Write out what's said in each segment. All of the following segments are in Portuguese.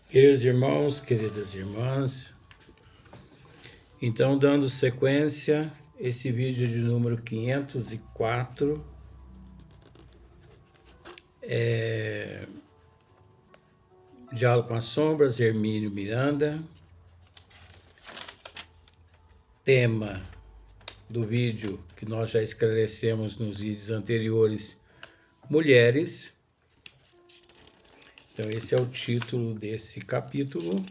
Queridos irmãos, queridas irmãs, então dando sequência, esse vídeo de número 504 Diálogo com as Sombras, Hermínio Miranda. Tema do vídeo que nós já esclarecemos nos vídeos anteriores, mulheres. Então esse é o título desse capítulo,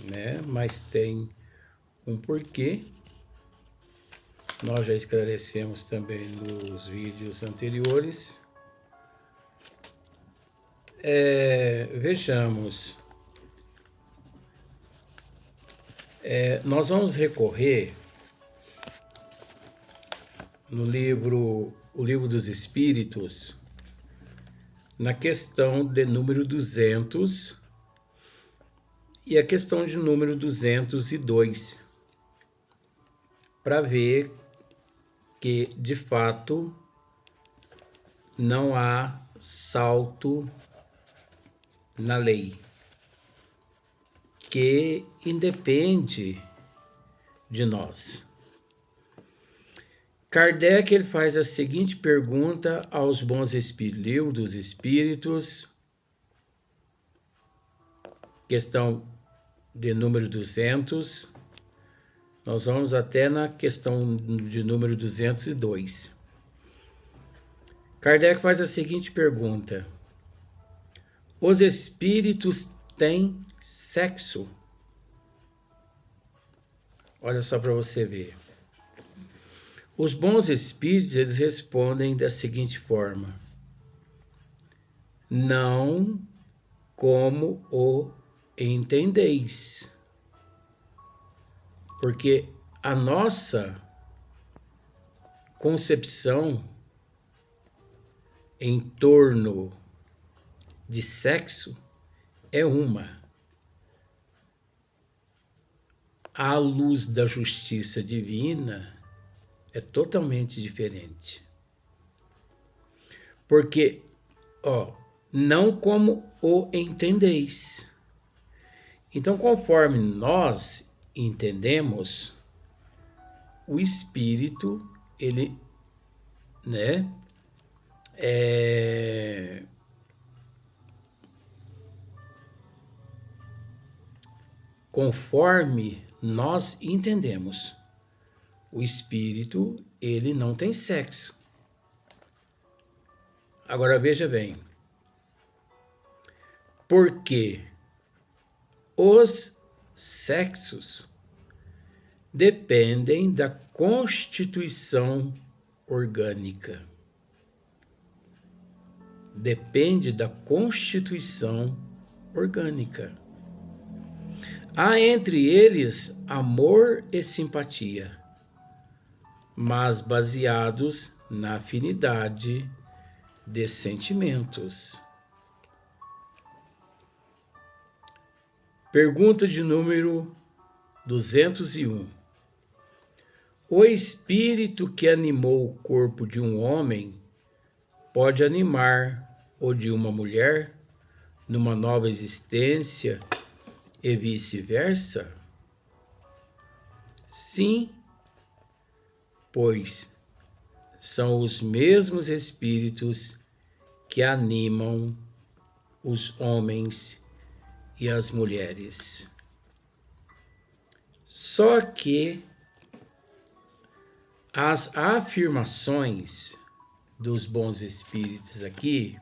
né? Mas tem um porquê. Nós já esclarecemos também nos vídeos anteriores. Vejamos. Nós vamos recorrer no livro, o Livro dos Espíritos, na questão de número 200 e a questão de número 202, para ver que, de fato, não há salto na lei, que independe de nós. Kardec ele faz a seguinte pergunta aos bons espíritos, Livro dos Espíritos, questão de número 200, nós vamos até na questão de número 202. Kardec faz a seguinte pergunta: os espíritos têm sexo? Olha só para você ver. Os bons espíritos eles respondem da seguinte forma: não como o entendeis. Porque a nossa concepção em torno de sexo é uma. À luz da justiça divina é totalmente diferente. Porque, não como o entendeis. Então, conforme nós entendemos, o espírito, ele, conforme nós entendemos, o espírito, ele não tem sexo. Agora veja bem, porque os sexos dependem da constituição orgânica. Depende da constituição orgânica. Há entre eles amor e simpatia, mas baseados na afinidade de sentimentos. Pergunta de número 201. O espírito que animou o corpo de um homem pode animar o de uma mulher numa nova existência e vice-versa? Sim, pois são os mesmos espíritos que animam os homens e as mulheres. Só que as afirmações dos bons espíritos aqui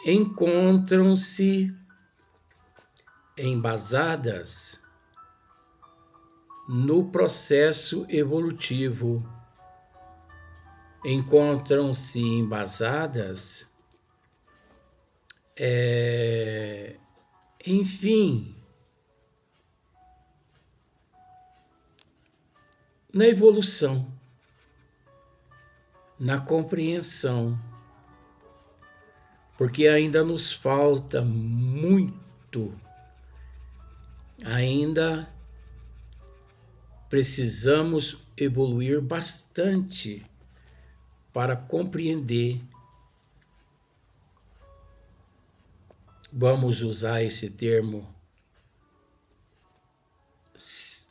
encontram-se embasadas no processo evolutivo, encontram-se embasadas, na evolução, na compreensão, porque ainda nos falta muito, ainda precisamos evoluir bastante para compreender vamos usar esse termo,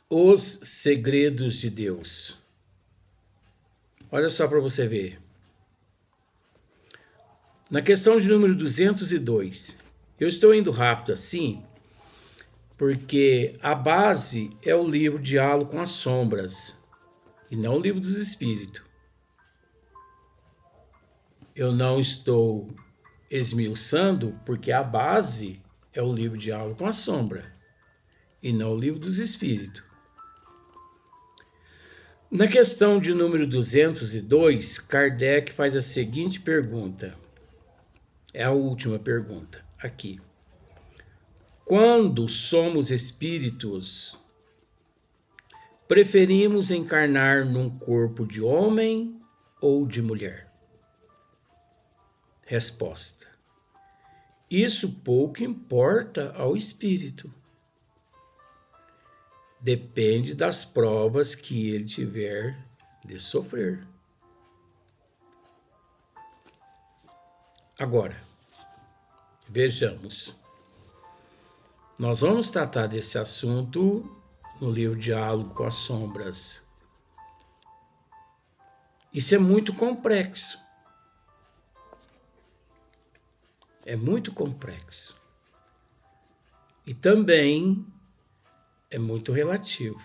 os segredos de Deus. Olha só para você ver. Na questão de número 202, eu estou indo rápido assim, porque a base é o livro Diálogo com as Sombras, e não o livro dos Espíritos. Eu não estou esmiuçando, porque a base é o livro Diálogo com a Sombra, e não o livro dos Espíritos. Na questão de número 202, Kardec faz a seguinte pergunta. É a última pergunta aqui. Quando somos espíritos, preferimos encarnar num corpo de homem ou de mulher? Resposta: isso pouco importa ao espírito. Depende das provas que ele tiver de sofrer. Agora, vejamos. Nós vamos tratar desse assunto no livro Diálogo com as Sombras. Isso é muito complexo. É muito complexo. E também é muito relativo.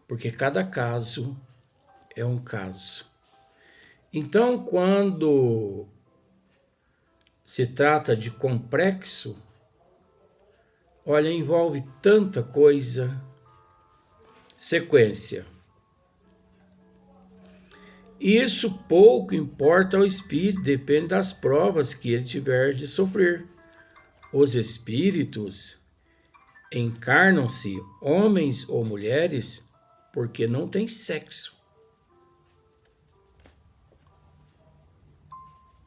Porque cada caso é um caso. Então, quando se trata de complexo, olha, envolve tanta coisa. Sequência. Isso pouco importa ao espírito, depende das provas que ele tiver de sofrer. Os espíritos encarnam-se, homens ou mulheres, porque não têm sexo.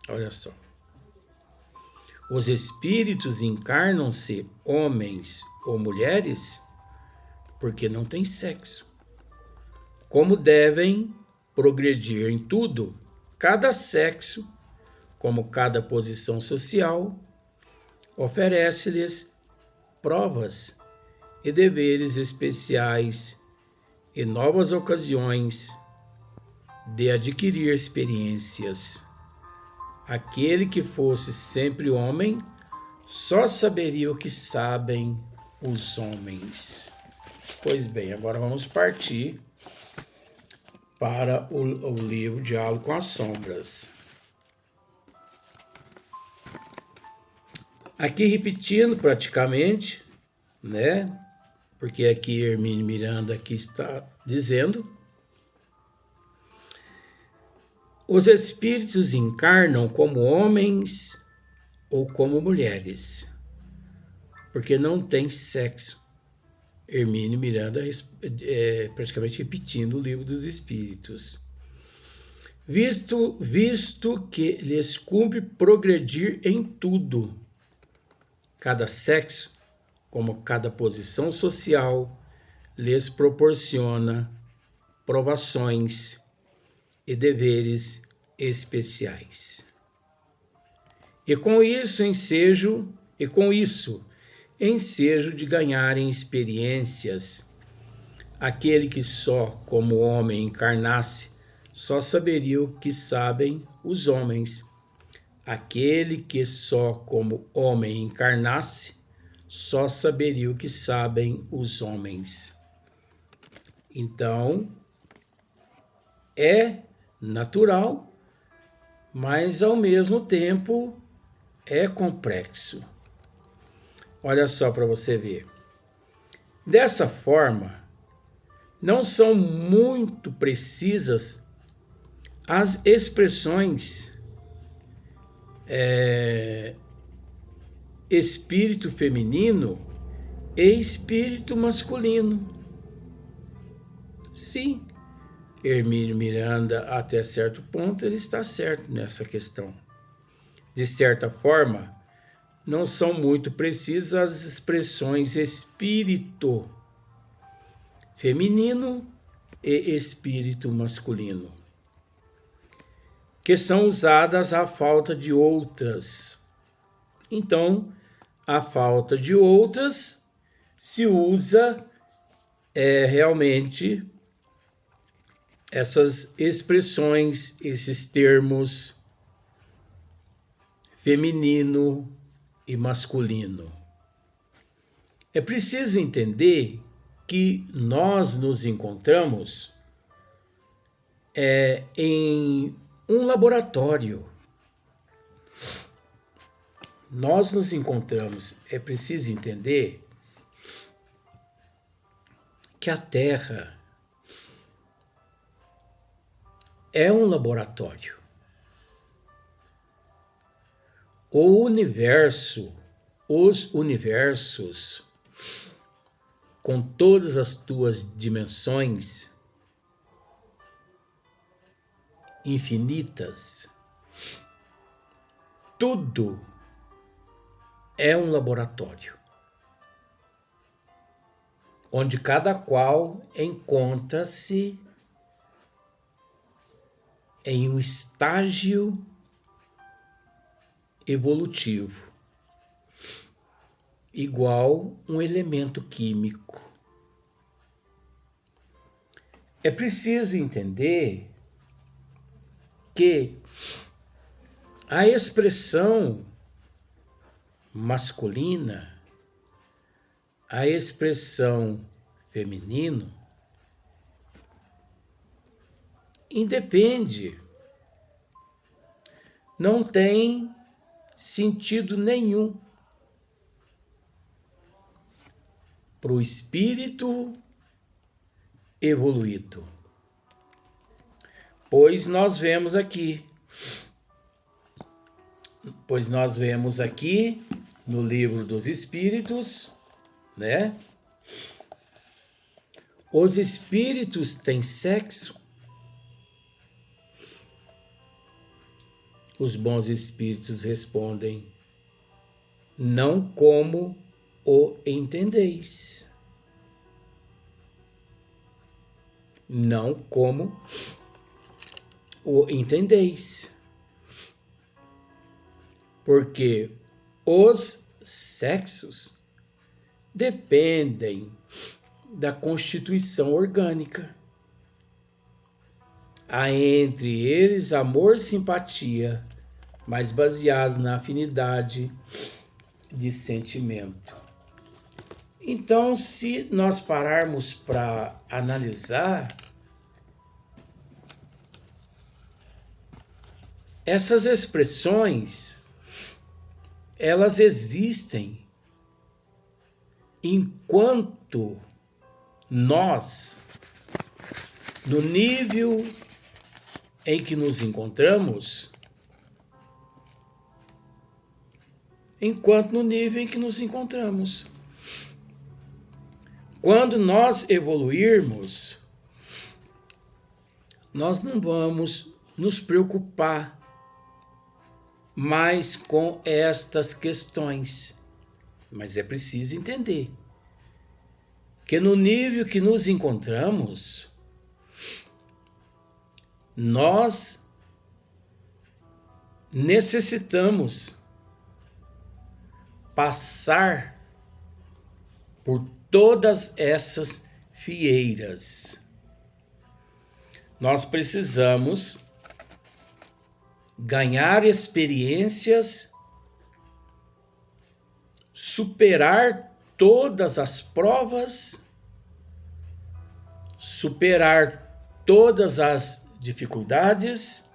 Olha só. Os espíritos encarnam-se, homens ou mulheres, porque não têm sexo. Como devem progredir em tudo, cada sexo, como cada posição social, oferece-lhes provas e deveres especiais e novas ocasiões de adquirir experiências. Aquele que fosse sempre homem só saberia o que sabem os homens. Pois bem, agora vamos partir para o livro Diálogo com as Sombras. Aqui repetindo praticamente, né? Porque aqui Hermínio Miranda aqui está dizendo: os espíritos encarnam como homens ou como mulheres, porque não tem sexo. Hermínio Miranda praticamente repetindo o livro dos Espíritos. Visto que lhes cumpre progredir em tudo, cada sexo, como cada posição social, lhes proporciona provações e deveres especiais. E com isso ensejo de ganharem experiências. Aquele que só como homem encarnasse, só saberia o que sabem os homens. Aquele que só como homem encarnasse, só saberia o que sabem os homens. Então, é natural, mas ao mesmo tempo é complexo. Olha só para você ver. Dessa forma, não são muito precisas as expressões espírito feminino e espírito masculino. Sim, Hermínio Miranda, até certo ponto, ele está certo nessa questão. De certa forma, não são muito precisas as expressões espírito feminino e espírito masculino, que são usadas à falta de outras Então, a falta de outras se usa realmente essas expressões, esses termos feminino e masculino. É preciso entender que nós nos encontramos em um laboratório. Nós nos encontramos, é preciso entender que a Terra é um laboratório. O universo, os universos, com todas as tuas dimensões infinitas, tudo é um laboratório, onde cada qual encontra-se em um estágio evolutivo, igual um elemento químico. É preciso entender que a expressão masculina, a expressão feminino, independe, não tem sentido nenhum para o espírito evoluído. Pois nós vemos aqui no Livro dos Espíritos, né? Os espíritos têm sexo? Os bons espíritos respondem: não como o entendeis. Não como o entendeis. Porque os sexos dependem da constituição orgânica. Há entre eles amor e simpatia, mas baseados na afinidade de sentimento. Então, se nós pararmos para analisar, essas expressões, elas existem enquanto nós, no nível em que nos encontramos, Quando nós evoluirmos, nós não vamos nos preocupar mais com estas questões. Mas é preciso entender que no nível que nos encontramos, nós necessitamos passar por todas essas fieiras. Nós precisamos ganhar experiências, superar todas as provas, superar todas as dificuldades.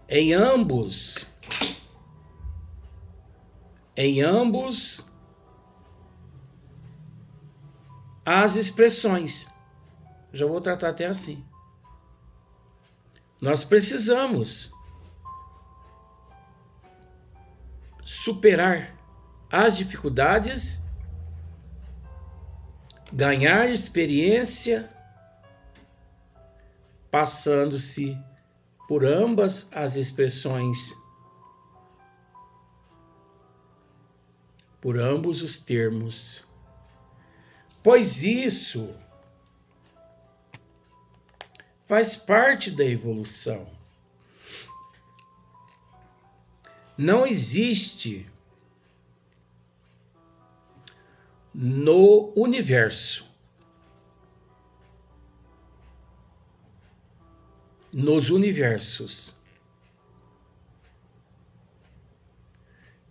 Em ambos as expressões. Já vou tratar até assim. Nós precisamos superar as dificuldades, ganhar experiência, passando-se por ambas as expressões, por ambos os termos, pois isso faz parte da evolução. Não existe no universo, nos universos,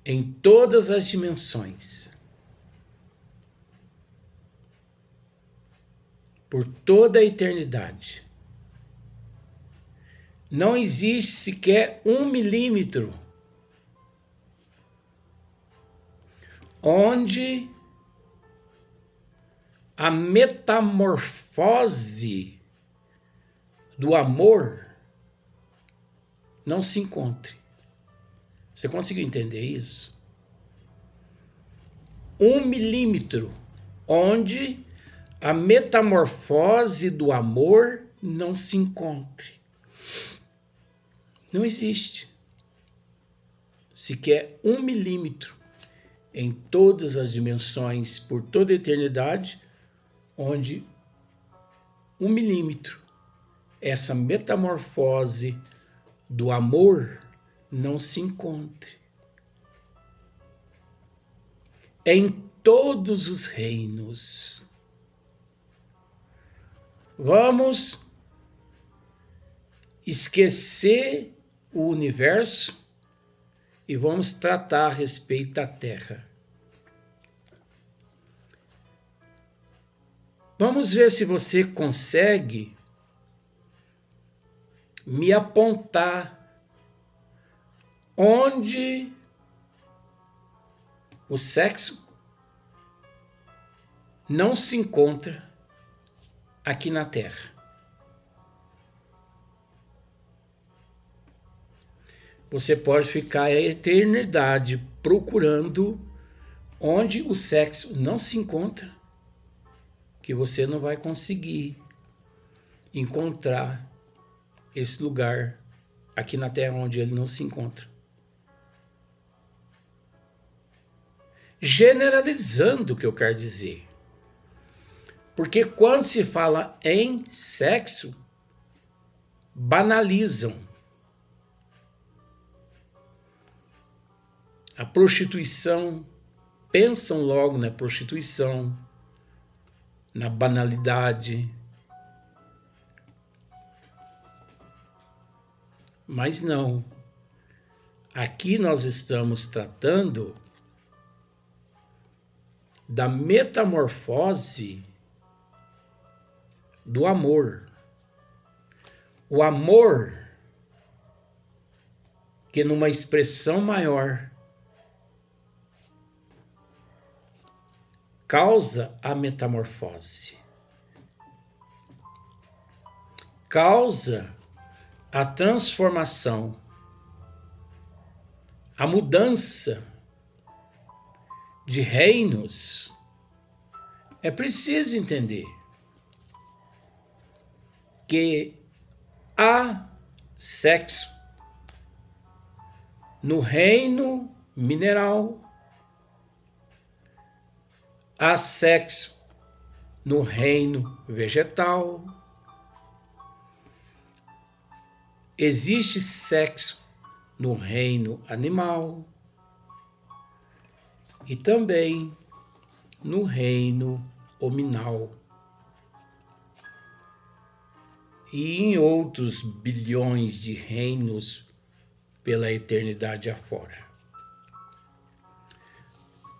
em todas as dimensões, por toda a eternidade, não existe sequer 1 milímetro onde a metamorfose do amor não se encontre. Você conseguiu entender isso? 1 milímetro onde a metamorfose do amor não se encontre. Não existe sequer 1 milímetro em todas as dimensões, por toda a eternidade, onde 1 milímetro, essa metamorfose do amor não se encontre. Em todos os reinos. Vamos esquecer o universo e vamos tratar a respeito da Terra. Vamos ver se você consegue me apontar onde o sexo não se encontra aqui na Terra. Você pode ficar a eternidade procurando onde o sexo não se encontra, que você não vai conseguir encontrar esse lugar aqui na Terra onde ele não se encontra. Generalizando o que eu quero dizer. Porque quando se fala em sexo, banalizam a prostituição, pensam logo na prostituição, na banalidade. Mas não. Aqui nós estamos tratando da metamorfose do amor. O amor que numa expressão maior causa a metamorfose, causa a transformação, a mudança de reinos. É preciso entender que há sexo no reino mineral, há sexo no reino vegetal, existe sexo no reino animal e também no reino hominal e em outros bilhões de reinos pela eternidade afora.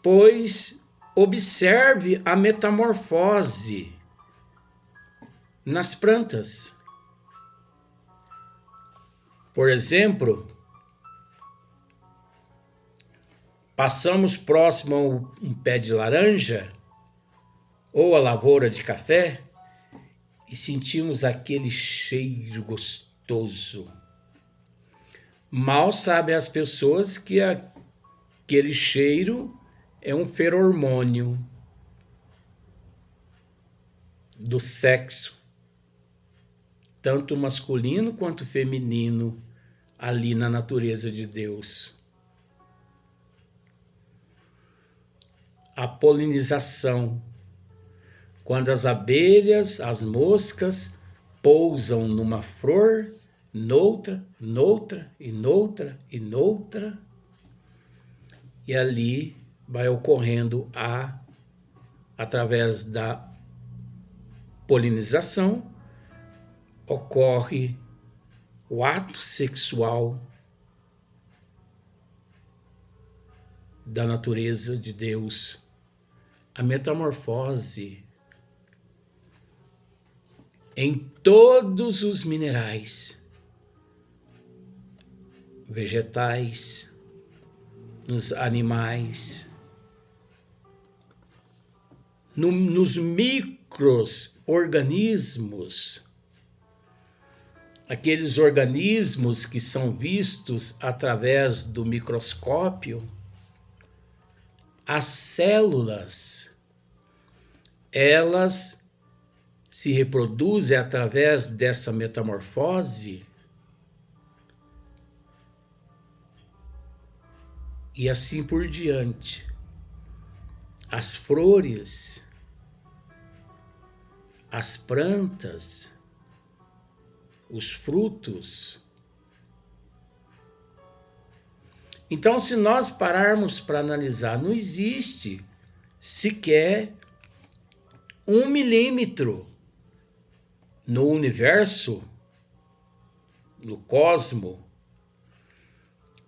Pois observe a metamorfose nas plantas. Por exemplo, passamos próximo a um pé de laranja ou a lavoura de café e sentimos aquele cheiro gostoso. Mal sabem as pessoas que aquele cheiro é um feromônio do sexo, tanto masculino quanto feminino, ali na natureza de Deus. A polinização, quando as abelhas, as moscas, pousam numa flor, noutra, e noutra, e ali vai ocorrendo através da polinização, ocorre o ato sexual da natureza de Deus, a metamorfose em todos os minerais, vegetais, nos animais, nos micro-organismos, aqueles organismos que são vistos através do microscópio, as células, elas se reproduzem através dessa metamorfose e assim por diante. As flores, as plantas, os frutos. Então, se nós pararmos para analisar, não existe sequer 1 milímetro no universo, no cosmos,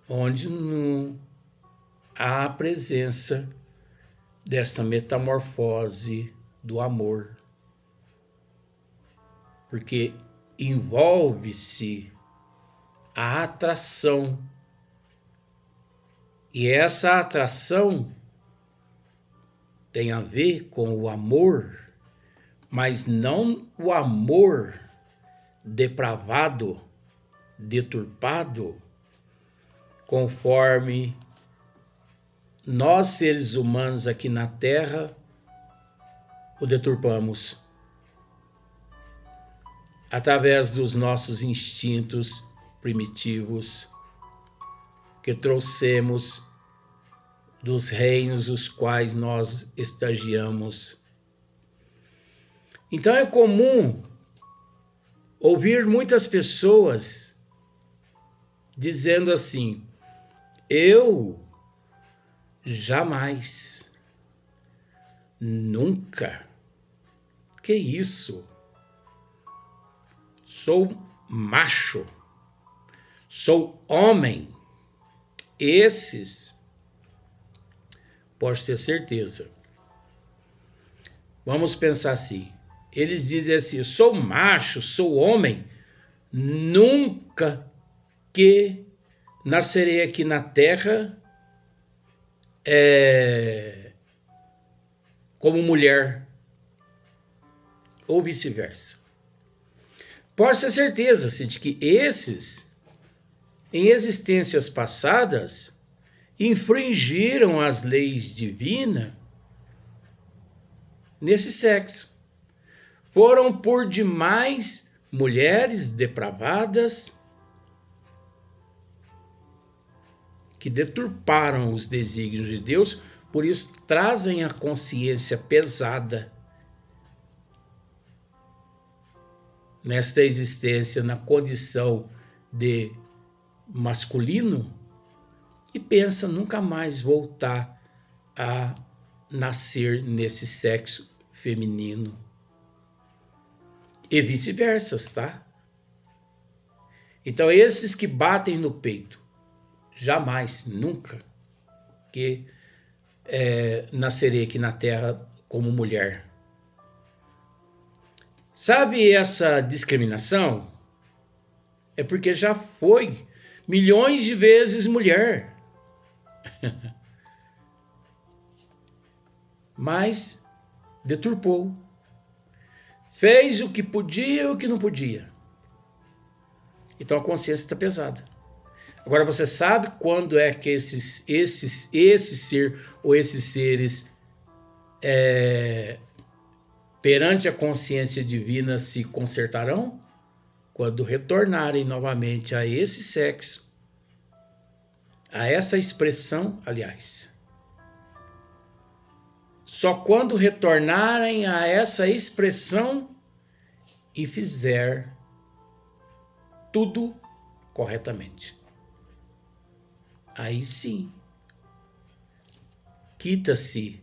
onde não há a presença dessa metamorfose do amor. Porque envolve-se a atração. E essa atração tem a ver com o amor, mas não o amor depravado, deturpado, conforme nós seres humanos aqui na Terra o deturpamos através dos nossos instintos primitivos que trouxemos dos reinos os quais nós estagiamos. Então é comum ouvir muitas pessoas dizendo assim: eu jamais, nunca, que isso? Sou macho, sou homem. Esses, pode ter certeza. Vamos pensar assim. Eles dizem assim: sou macho, sou homem, nunca que nascerei aqui na Terra como mulher, ou vice-versa. Pode ter certeza de que esses, em existências passadas, infringiram as leis divinas nesse sexo. Foram por demais mulheres depravadas que deturparam os desígnios de Deus, por isso trazem a consciência pesada nesta existência, na condição de masculino, e pensa nunca mais voltar a nascer nesse sexo feminino. E vice-versa, tá? Então, esses que batem no peito, jamais, nunca, que nascerei aqui na Terra como mulher. Sabe essa discriminação? É porque já foi milhões de vezes mulher. Mas deturpou. Fez o que podia e o que não podia. Então a consciência está pesada. Agora você sabe quando é que esse ser ou esses seres perante a consciência divina se consertarão? Quando retornarem novamente a esse sexo, a essa expressão, aliás. Só quando retornarem a essa expressão e fizer tudo corretamente. Aí sim, quita-se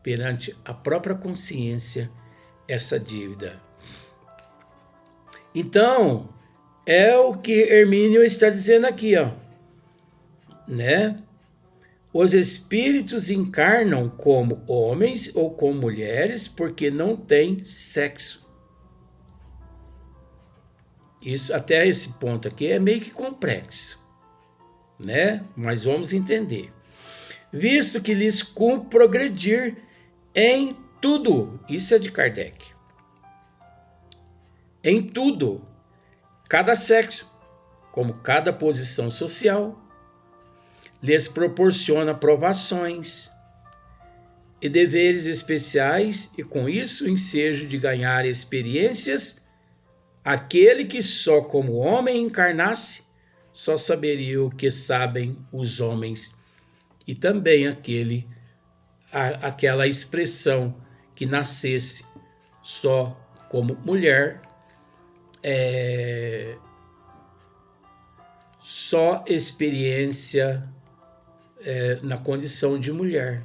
perante a própria consciência essa dívida. Então, é o que Hermínio está dizendo aqui, ó, né? Os espíritos encarnam como homens ou como mulheres porque não têm sexo. Isso, até esse ponto aqui é meio que complexo, né? Mas vamos entender. Visto que lhes cumpre progredir em tudo, isso é de Kardec, em tudo, cada sexo, como cada posição social, lhes proporciona provações e deveres especiais, e com isso o ensejo de ganhar experiências, aquele que só como homem encarnasse, só saberia o que sabem os homens, e também aquela expressão que nascesse só como mulher, só experiência na condição de mulher.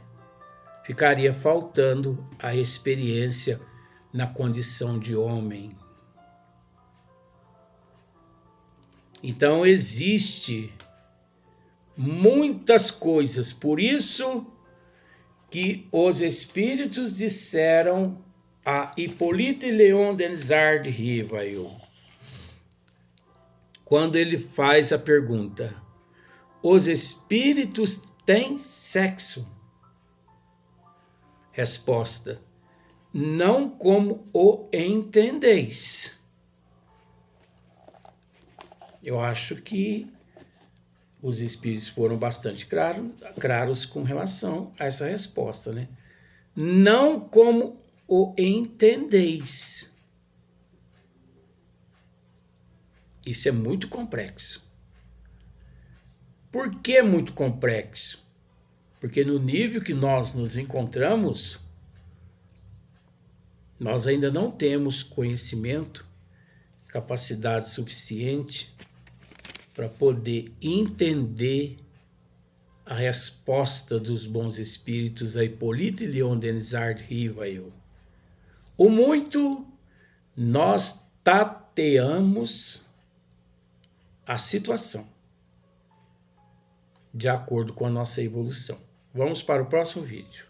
Ficaria faltando a experiência na condição de homem. Então existe muitas coisas, por isso que os espíritos disseram a Hippolyte Léon Denis de Rivail, quando ele faz a pergunta: os espíritos têm sexo? Resposta: não como o entendeis. Eu acho que os espíritos foram bastante claros com relação a essa resposta, né? Não como o entendeis. Isso é muito complexo. Por que muito complexo? Porque no nível que nós nos encontramos, nós ainda não temos conhecimento, capacidade suficiente para poder entender a resposta dos bons espíritos a Hippolyte Léon Denis de Rivail. O muito nós tateamos a situação de acordo com a nossa evolução. Vamos para o próximo vídeo.